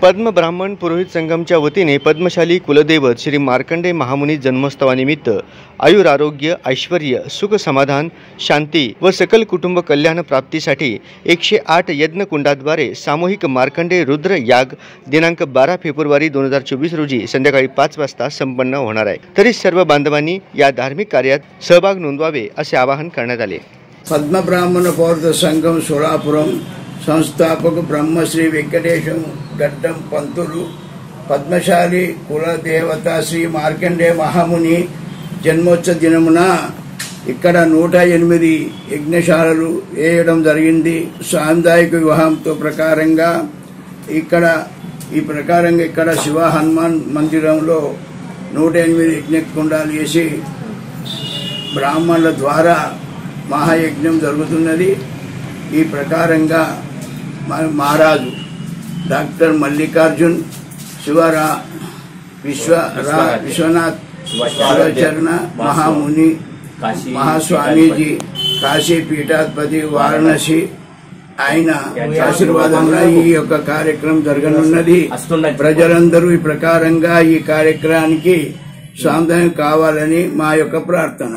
पद्म ब्राह्मण पुरोहित संगमच्या वतीने पद्मशाली कुलदैवत श्री मार्कंडेय महामुनी जन्मोत्सवानिमित्त आयुरारोग्य ऐश्वर्य सुख समाधान शांती व सकल कुटुंब कल्याण प्राप्तीसाठी 108 यज्ञकुंडाद्वारे सामूहिक मार्कंडेय रुद्र याग दिनांक 12 फेब्रुवारी 2024 रोजी संध्याकाळी 5 वाजता संपन्न होणार आहे। तरी सर्व बांधवांनी या धार्मिक कार्यात सहभाग नोंदवावे असे आवाहन करण्यात आले। पद्म ब्राह्मण पौर्ध संघम सोलापुरम संस्थापक ब्रह्मश्री वेंकटेशम गड्डम पंतुलु पद्मशाली कुलदेवता श्री मार्कंडेय महामुनि जन्मोत्सव दिनमुన ఇక్కడ 108 యజ్ఞశాలలు వేయడం జరిగింది। సాందాయిక వివాహంతో ప్రకారంగా ఇక్కడ శివ హనుమాన్ మందిరంలో 108 యజ్ఞకుండాలు వేసి బ్రాహ్మణుల ద్వారా మహాయజ్ఞం జరుగుతున్నది। ఈ ప్రకారంగా महाराज डॉक्टर मल्लिकार्जुन विश्वनाथ शिवचरण महामुनि महास्वामी जी काशी पीठाधिपति वाराणसी ఆయన ఆశీర్వాదంలో ఈ యొక్క కార్యక్రమం జరగనున్నది। ప్రజలందరూ ఈ ప్రకారంగా ఈ కార్యక్రమానికి సాందర్యం కావాలని మా యొక్క ప్రార్థన।